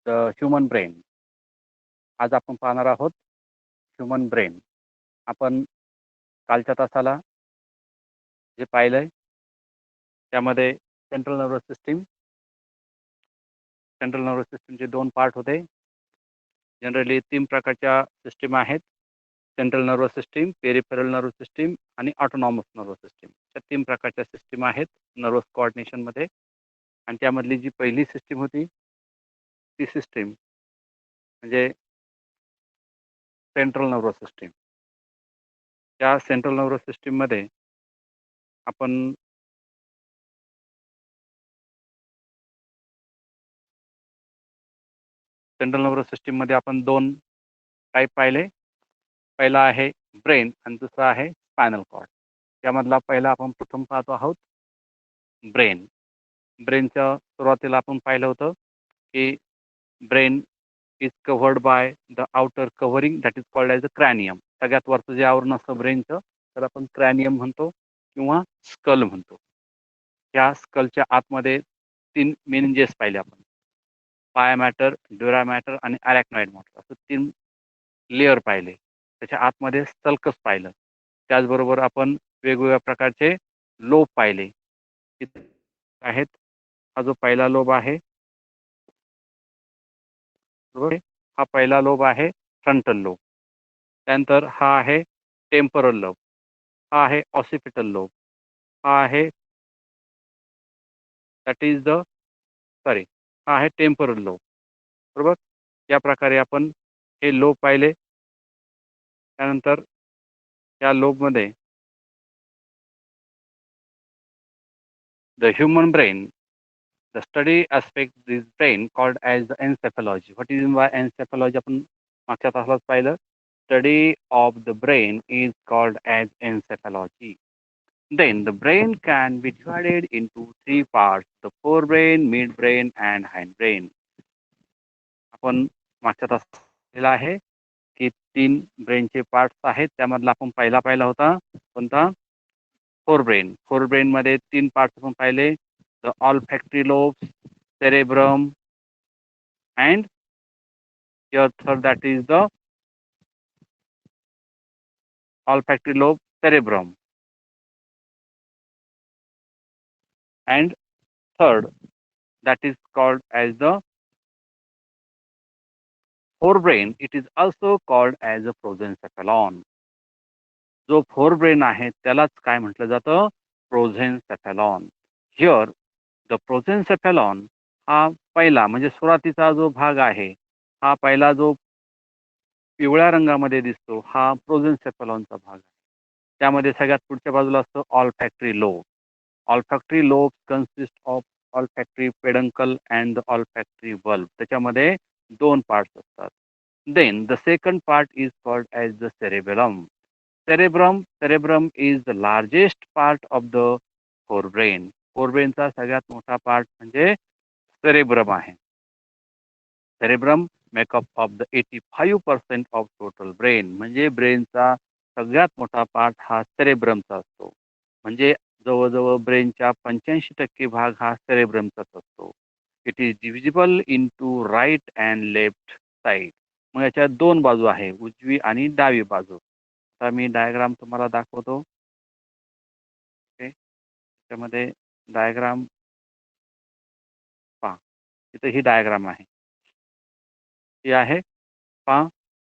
The human brain. आज आपण पाहणार आहोत ह्यूमन ब्रेन. आपण कालच्या तासाला जे पाहिलंय त्यामध्ये सेंट्रल नर्वस सिस्टीमचे 2 पार्ट होते. जनरली 3 प्रकारच्या सिस्टीम आहेत. Central nervous system, peripheral nervous system आणि ऑटोनॉमस नर्वस सिस्टीम. या 3 प्रकारच्या सिस्टीम आहेत नर्वस कोऑर्डिनेशनमध्ये. आणि त्यामधली जी पहिली सिस्टीम होती ती सिस्टीम म्हणजे सेंट्रल नर्वस सिस्टीम. त्या सेंट्रल नर्वस सिस्टीममध्ये आपण सेंट्रल नर्वस सिस्टीममध्ये आपण 2 टाईप पाहिले. पहिला आहे ब्रेन आणि दुसरा आहे स्पायनल कॉर्ड. त्यामधला पहिला आपण प्रथम पाहतो आहोत ब्रेन. ब्रेनच्या सुरुवातीला आपण पाहिलं होतं की brain is covered by the outer covering that is called as the cranium. सगळ्यात वरचं जे आवरण असतं ब्रेनचं तर आपण क्रॅनियम म्हणतो किंवा स्कल म्हणतो. या स्कलच्या आतमध्ये 3 मेनिंजेस पाहिले आपण. पाया मॅटर, ड्युरा मॅटर आणि अरॅक्नॉइड मॅटर असं 3 लेअर पाहिले. त्याच्या आतमध्ये सल्कस पाहिलं. त्याचबरोबर आपण वेगवेगळ्या प्रकारचे लोब पाहिले आहेत. हा जो पहिला लोब आहे हा पहिला लोब आहे फ्रंटल लोब. त्यानंतर हा आहे टेम्पोरल लोब, हा आहे ऑसिपिटल लोब, हा आहे हा आहे टेम्पोरल लोब. बरोबर. या प्रकारे आपण हे लोब पाहिले. त्यानंतर या लोबमध्ये the human brain, the study aspect this brain called as the encephalology. What is by encephalology? आपण मागच्या तासात पाहिलं. Study of the brain is called as encephalology. Then the brain can be divided into 3 parts: the forebrain, midbrain and hindbrain. आपण मागच्या तासात पाहिलं आहे की 3 ब्रेनचे पार्ट्स आहेत. त्यामधला आपण पाहिला होता कोणता? फोरब्रेन. फोरब्रेन मध्ये 3 पार्ट्स आपण पाहिले. The olfactory lobes, cerebrum, and your third, that is the olfactory lobe, cerebrum, and third, that is called as the forebrain. It is also called as a prosencephalon. जो forebrain आहे त्यालाच काय म्हटलं जातं? प्रोझेन्सेफॅलॉन. Here the प्रोझेन्सेफॅलॉन हा पहिला म्हणजे सुरुवातीचा जो भाग आहे, हा पहिला जो पिवळ्या रंगामध्ये दिसतो हा प्रोझेन्सेफॅलॉनचा भाग आहे. त्यामध्ये सगळ्यात पुढच्या बाजूला असतो olfactory lobe. Olfactory lobe consist of olfactory peduncle and the olfactory bulb. त्याच्यामध्ये 2 पार्ट्स असतात. Then the second part is called as the cerebellum. Cerebrum is the largest part of the forebrain. फोरब्रेनचा सगळ्यात मोठा पार्ट म्हणजे cerebrum आहे. Cerebrum make up of the 85% of total brain. म्हणजे ब्रेनचा सगळ्यात मोठा पार्ट हा सेरेब्रमचा असतो. म्हणजे जवळजवळ ब्रेनच्या 85% भाग हा सेरेब्रमचाच असतो. It is divisible into right and left side. मग याच्या 2 बाजू आहे, उजवी आणि डावी बाजू. आता मी डायग्राम तुम्हाला दाखवतो. ओके. त्यामध्ये डायग्राम पहा. इथे ही डायग्राम आहे. ही आहे पहा.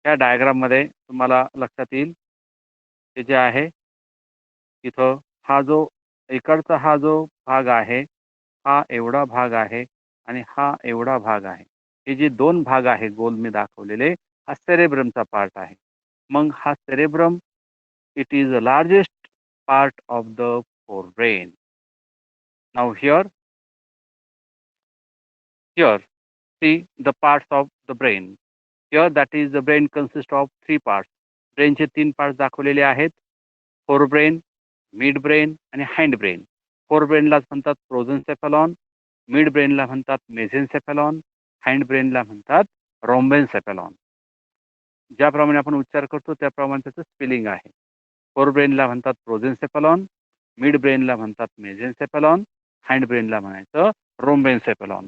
या डायग्राममध्ये तुम्हाला लक्षात येईल हे जे आहे इथं हा जो इकडचा हा जो भाग आहे हा एवढा भाग आहे आणि हा एवढा भाग आहे. हे जे 2 भाग आहे गोल मी दाखवलेले हा सेरेब्रमचा पार्ट आहे. मग हा cerebrum it is the largest part of the forebrain. Now here see the parts of the brain. Here that is the brain consists of 3 parts. ब्रेनचे 3 parts दाखवलेले आहेत. फोरब्रेन, मिड ब्रेन आणि हाइंड ब्रेन. फोरब्रेनला म्हणतात प्रोझेन्सेफॅलॉन, mid ब्रेनला म्हणतात मेझेन्सेफॅलॉन, hind ब्रेनला म्हणतात रोम्बेन्सेफॅलॉन. ज्याप्रमाणे आपण उच्चार करतो त्याप्रमाणे त्याचं स्पेलिंग आहे. फोरब्रेनला म्हणतात प्रोझेन्सेफॅलॉन, मिड ब्रेनला म्हणतात मेझेन्सेफॅलॉन, हाइंड ब्रेनला म्हणायचं रोम्बेन्सेफॅलॉन.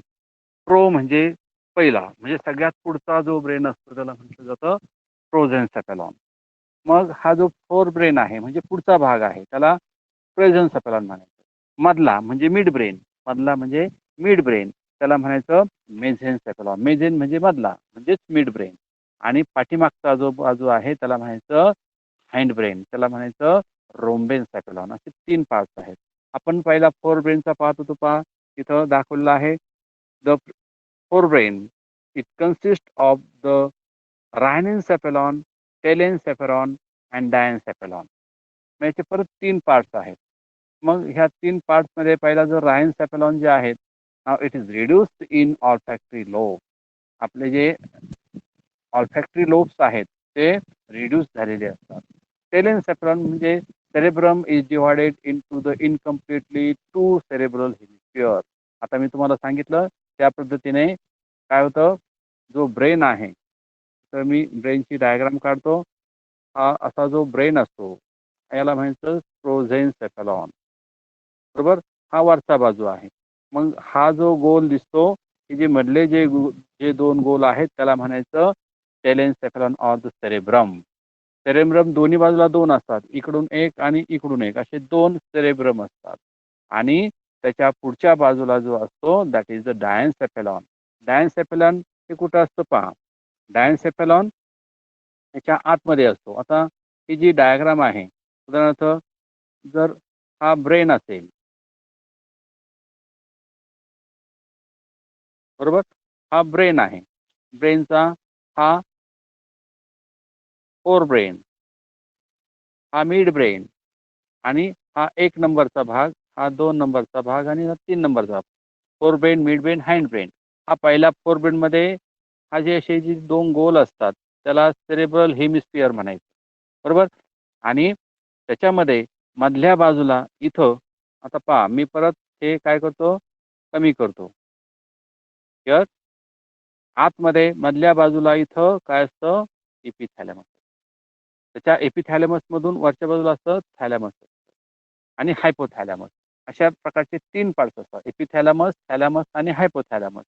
प्रो म्हणजे पहिला म्हणजे सगळ्यात पुढचा जो ब्रेन असतो त्याला म्हटलं जातं प्रोजेन्सेफॅलॉन. मग हा जो फोर ब्रेन आहे म्हणजे पुढचा भाग आहे त्याला प्रेझेन्सेफॅलॉन म्हणायचं. मधला म्हणजे मिड ब्रेन, मधला म्हणजे मिड ब्रेन त्याला म्हणायचं मेझेन्सेफॅलॉन. मेझेन म्हणजे मधला म्हणजेच मिड ब्रेन. आणि पाठीमागचा जो बाजू आहे त्याला म्हणायचं हाइंड ब्रेन, त्याला म्हणायचं रोम्बेन्सेफॅलॉन. असे 3 पार्ट्स आहेत. आपण पहिला फोर ब्रेनचा पाहत होतो पहा, इथं दाखवलेला आहे. The forebrain. It consists of the rhinencephalon, telencephalon and diencephalon. याचे परत 3 पार्ट्स आहेत. मग ह्या 3 पार्ट्समध्ये पहिला जो रायनसेफॅलॉन जे आहेत, it is reduced in olfactory lobe. आपले जे ऑल्फॅक्टरी लोब्स आहेत ते रिड्यूस झालेले असतात. टेलेन्सेफॅलॉन म्हणजे cerebrum is divided into the incompletely 2 cerebral hemisphere. आता मी तुम्हाला सांगितलं त्या पद्धतीने काय होतं, जो ब्रेन आहे तर मी ब्रेनची डायग्राम काढतो. हा असा जो ब्रेन असतो याला म्हणायचं प्रोजेन्सेफॅलॉन, बरोबर. हा वरचा बाजू आहे. मग हा जो गोल दिसतो की जे मधले जे 2 गोल आहेत त्याला म्हणायचं टेलेन्सेफॅलॉन ऑर द सेरेब्रम. सेरेब्रम दोन्ही बाजूला 2 असतात, इकडून एक आणि इकडून एक असे 2 सेरेब्रम असतात. आणि त्याच्या पुढच्या बाजूला जो असतो दॅट इज द डायन्सेफॅलॉन. डायन्सेफॅलॉन हे कुठं असतं पहा. डायन्सेफॅलॉन त्याच्या आतमध्ये असतो. आता ही जी डायग्राम आहे, उदाहरणार्थ जर हा ब्रेन असेल, बरोबर. हा ब्रेन आहे. ब्रेनचा हा फोर ब्रेन, हा मिड ब्रेन आणि हा 1 नंबरचा भाग, हा 2 नंबरचा भाग आणि हा 3 नंबरचा भाग. Four brain, mid brain, hind brain. हा पहिला फोर ब्रेनमध्ये हा जे असे जे 2 गोल असतात त्याला सेरेब्रल हेमिस्फिअर म्हणायचं, बरोबर. आणि त्याच्यामध्ये मधल्या बाजूला इथं आता पहा मी परत हे काय करतो कमी करतो. तर आतमध्ये मधल्या बाजूला इथं काय असतं एपिथॅलॅमस. त्याच्या एपिथॅलॅमस मधून वरच्या बाजूला असतं थॅलॅमस आणि हायपोथॅलॅमस. अशा प्रकारचे 3 पार्ट्स असतात. एपिथॅलॅमस, थॅलॅमस आणि हायपोथॅलॅमस.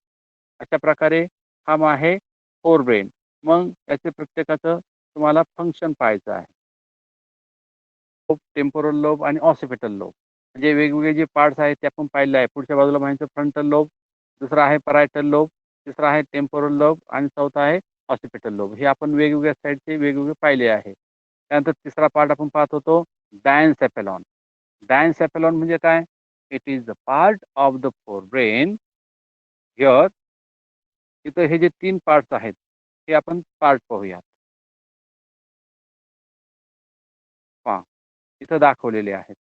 अशा प्रकारे हा आहे फोर ब्रेन. मग त्याचे प्रत्येकाचं तुम्हाला फंक्शन पाहायचं आहे. टेम्पोरल लोब आणि ऑसिपिटल लोब म्हणजे वेगवेगळे जे पार्ट्स आहेत ते आपण पाहिले आहे. पुढच्या बाजूला म्हणायचं फ्रंटल लोब, दुसरा आहे परायटल लोब, तिसरा आहे टेम्पोरल लोब आणि चौथा आहे ऑसिपिटल लोब. हे आपण वेगवेगळ्या साईडचे वेगवेगळे पाहिले आहे. त्यानंतर तिसरा पार्ट आपण पाहत होतो डायन्सेफॅलॉन. डायन्सेफॅलॉन म्हणजे काय? It is the part of the fore brain here. इथं हे जे 3 पार्ट्स आहेत हे आपण पार्ट पाहूयात. पहा इथं दाखवलेले आहेत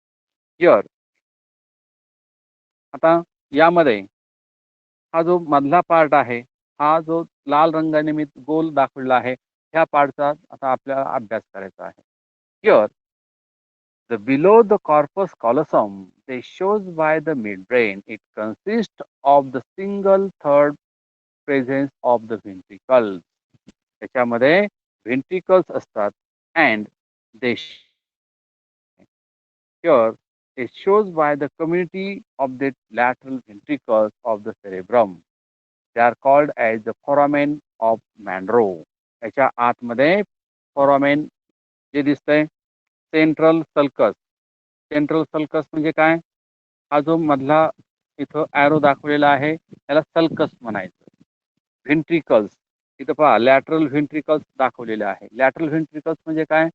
हिअर. आता यामध्ये हा जो मधला पार्ट आहे, हा जो लाल रंगाने मी गोल दाखवलेला आहे, ह्या पार्टचा आता आपल्याला अभ्यास करायचा आहे. Here the below the corpus callosum they shows by the midbrain. It consists of the single third presence of the ventricles. त्याच्यामध्ये ventricles असतात and they here it shows by the community of the lateral ventricles of the cerebrum. They are called as the foramen of Monro. याच्या आतमध्ये foramen जे दिसतंय central sulcus. Central sulcus म्हणजे काय? हा जो मधला इथं ॲरो दाखवलेला आहे त्याला सल्कस म्हणायचं. व्हेंट्रिकल्स इथं पहा लॅटरल व्हेंट्रिकल्स दाखवलेले आहे. लॅटरल व्हेंट्रिकल्स म्हणजे काय?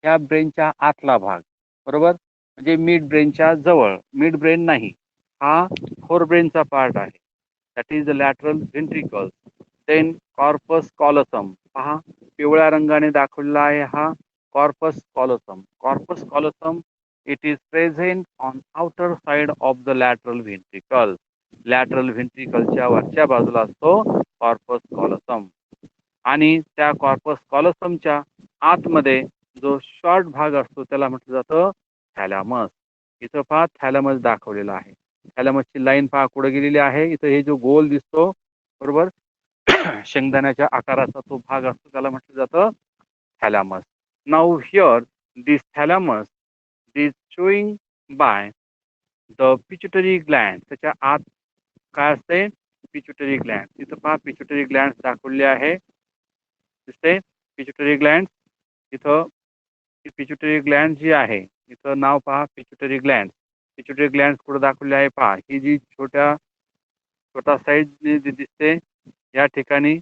ह्या ब्रेनच्या आतला भाग, बरोबर. म्हणजे मिड ब्रेनच्या जवळ. मिड ब्रेन नाही, हा फोर ब्रेनचा पार्ट आहे. That is the lateral ventricles. Then corpus callosum पहा पिवळ्या रंगाने दाखवलेला आहे हा corpus callosum. Corpus callosum it is present on outer side of the lateral ventricle. Lateral व्हेंट्रिकलच्या वरच्या बाजूला असतो कॉर्पस कॉलोसम. आणि त्या कॉर्पस कॉलोसमच्या आतमध्ये जो शॉर्ट भाग असतो त्याला म्हटलं जातं थॅलॅमस. इथं पहा थॅलॅमस दाखवलेला आहे. थॅलॅमसची लाईन पहा कुठे गेलेली आहे. इथं हे जो गोल दिसतो, बरोबर, शेंगदाण्याच्या आकाराचा तो भाग असतो त्याला म्हटलं जातं thalamus. Now here this thalamus is showing by the pituitary gland. त्याच्या आत काय असते? Pituitary gland. इथं पहा पिच्युटरी ग्लँड दाखवले आहे, दिसते पिच्युटरी ग्लँड. इथं पिच्युटरी ग्लँड जी आहे, इथं नाव पहा पिच्युटरी ग्लँड. पिच्युटरी ग्लँड कुठं दाखवले आहे पहा. ही जी छोटा साईज दिसते या ठिकाणी,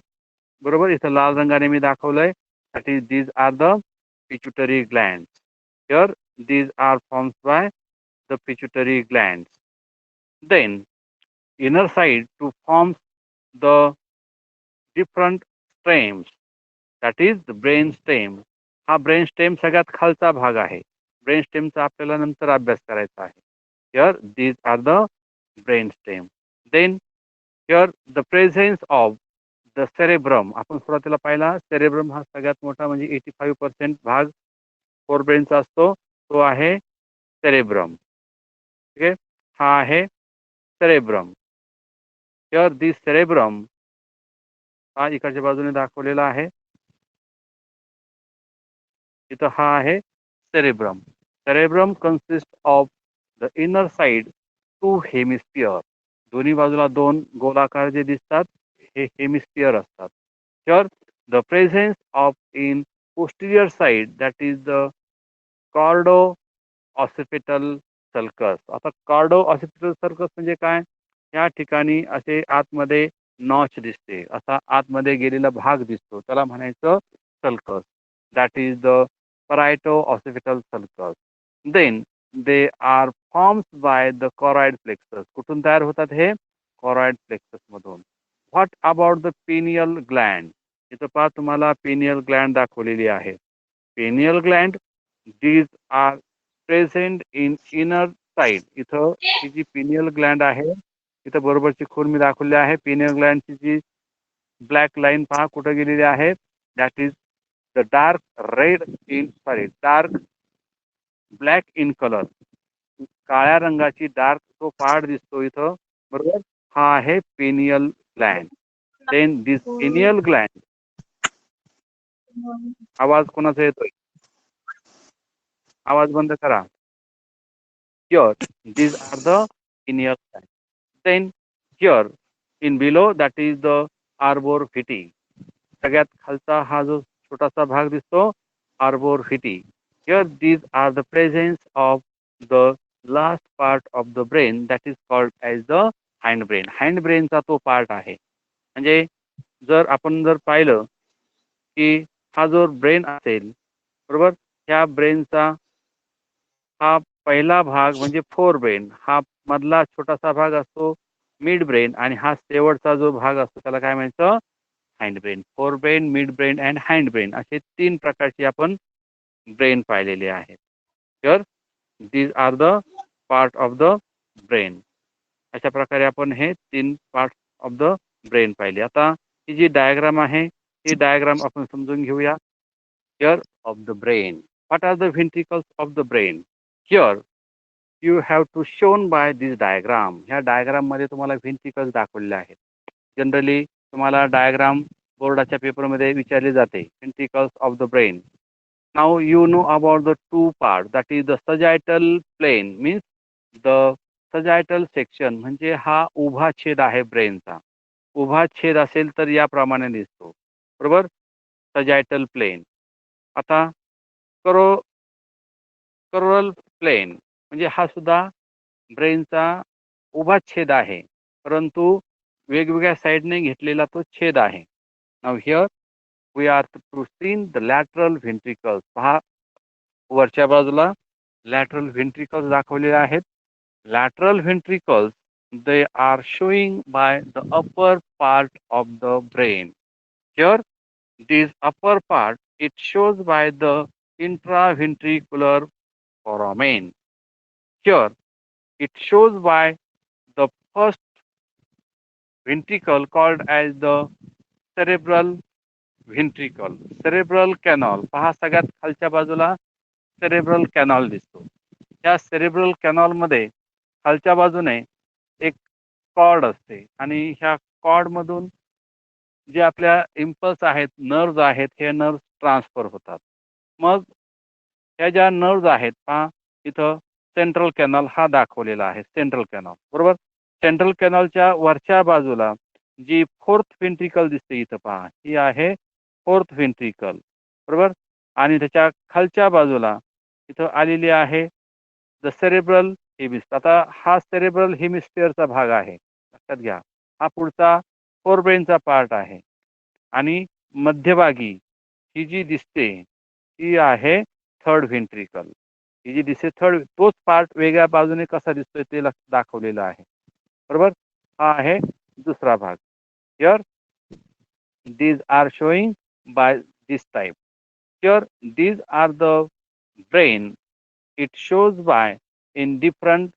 बरोबर. इथं लाल रंगाने मी दाखवलंय. That is these are the pituitary gland. Here these are formed by the pituitary glands. Then inner side to form the different stems, that is the brain stem. हा ब्रेन स्टेम सगळ्यात खालचा भाग आहे. ब्रेन स्टेमचा आपल्याला नंतर अभ्यास करायचा आहे. Here these are the brain stem. Then here the presence of the cerebrum. आपण सुरुवातीला पाहिला सेरेब्रम हा सगळ्यात मोठा म्हणजे 85% भाग फोर ब्रेनचा असतो, तो आहे सेरेब्रम. ठीक आहे, हा आहे सेरेब्रम. हिअर दिस सेरेब्रम हा इकडच्या बाजूने दाखवलेला आहे. इथं हा आहे cerebrum. Cerebrum consist of the inner side two hemisphere. दोन्ही बाजूला दोन गोलाकार जे दिसतात हे हेमिस्फियर असतात. Here the presence of in posterior side, that is the cordo occipital sulcus. आता कॉर्डो ऑसिपिटल सर्कस म्हणजे काय? या ठिकाणी असे आतमध्ये नॉच दिसते, असा आतमध्ये गेलेला भाग दिसतो, त्याला म्हणायचं sulcus. That is the parieto occipital sulcus. Then they are formed by the choroid plexus. कुठून तयार होतात हे? कॉरॉइड प्लेक्सस मधून. What about the pineal gland? इथं पहा तुम्हाला पिनियल ग्लँड दाखवलेली आहे. Pineal gland these are present in inner side. इथं ही जी पिनियल ग्लँड आहे, इथं बरोबरची खूण मी दाखवली आहे. पिनियल ग्लँडची जी ब्लॅक लाईन पहा कुठं गेलेली आहे. That is the dark black in colour. काळ्या रंगाची डार्क तो पार्ट दिसतो इथं, बरोबर. हा आहे पिनियल ग्लँड. देन दिस पिनियल ग्लँड, आवाज कोणाचा येतोय? आवाज बंद करा. Here these are the pineal gland. Then here in below, that is the arbor vitae. सगळ्यात खालचा हा जो छोटासा भाग दिसतो arbor vitae. Here these are the presence of the last part of the brain, that is called as the hindbrain. Hindbrainचा तो part आहे. म्हणजे जर पाहिलं की हा जो ब्रेन असेल, बरोबर, ह्या ब्रेनचा हा पहिला भाग म्हणजे फोर ब्रेन, हा मधला छोटासा भाग असतो मिड ब्रेन, आणि हा शेवटचा जो भाग असतो त्याला काय म्हणायचं? Hind brain. Fore brain, mid brain and hind brain असे तीन प्रकारचे आपण ब्रेन पाहिलेले आहेत. तर these are the part of the brain. अशा प्रकारे आपण हे तीन पार्ट ऑफ द ब्रेन पाहिले. आता ही जी डायग्राम आहे ही डायग्राम आपण समजून घेऊया. Here of the brain, what are the ventricles of the brain? Here you have to shown by this diagram. ह्या डायग्राम मध्ये तुम्हाला व्हेंट्रिकल्स दाखवलेले आहेत. जनरली तुम्हाला डायग्राम बोर्डाच्या पेपरमध्ये विचारले जाते, ventricles of the brain. Now you know about the two part, that is the sagittal plane. Means the sagittal section म्हणजे हा उभा छेद आहे ब्रेनचा. उभा छेद असेल तर याप्रमाणे दिसतो, बरोबर, सजायटल प्लेन. आता करोरल प्लेन म्हणजे हा सुद्धा ब्रेनचा उभा छेद आहे, परंतु वेगवेगळ्या साईडने घेतलेला तो छेद आहे. Now here we are to seen the lateral ventricles. पहा वरच्या बाजूला लॅटरल व्हेंट्रिकल्स दाखवलेले आहेत. Lateral ventricles, they are showing by the upper part of the brain. Here this upper part, it shows by the intraventricular foramen. Here it shows by the first ventricle called as the cerebral ventricle. Cerebral canal पहा सगळ्यात खालच्या बाजूला cerebral canal दिसतो. या cerebral canal मध्ये खालच्या बाजूने एक कॉर्ड असते, आणि ह्या कॉर्ड मधून जे आपल्या इम्पल्स आहेत, नर्व्ज आहेत, हे नर्व्ज ट्रान्सफर होतात. मग ह्या ज्या नर्व्ज आहेत पहा इथं सेंट्रल कॅनॉल हा दाखवलेला आहे. सेंट्रल कॅनॉल, बरोबर. सेंट्रल कॅनॉलच्या वरच्या बाजूला जी फोर्थ व्हेंट्रिकल दिसते इथं पहा, ही आहे फोर्थ व्हेंट्रिकल, बरोबर. आणि त्याच्या खालच्या बाजूला इथं आलेली आहे द सेरेब्रल हेमिस्फियर. आता हा सेरेब्रल हेमिस्फियरचा भाग आहे, लक्षात घ्या. हा पुढचा फोरब्रेनचा पार्ट आहे. आणि मध्यभागी ही जी दिसते ती आहे थर्ड व्हेंट्रिकल. ही जी दिसते थर्ड, तोच पार्ट वेगळ्या बाजूने कसा दिसतोय ते दाखवलेलं आहे, बरोबर. हा आहे दुसरा भाग. Here these are showing by this type. Here these are the brain. It shows by in different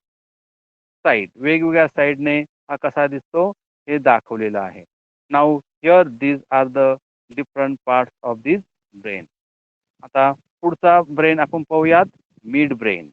side, वेगवेगळ्या साइडने हा कसा दिसतो हे दाखवलेलं आहे. Now here these are the different parts of this brain. आता पुढचा ब्रेन आपण पाहूयात, मिड ब्रेन.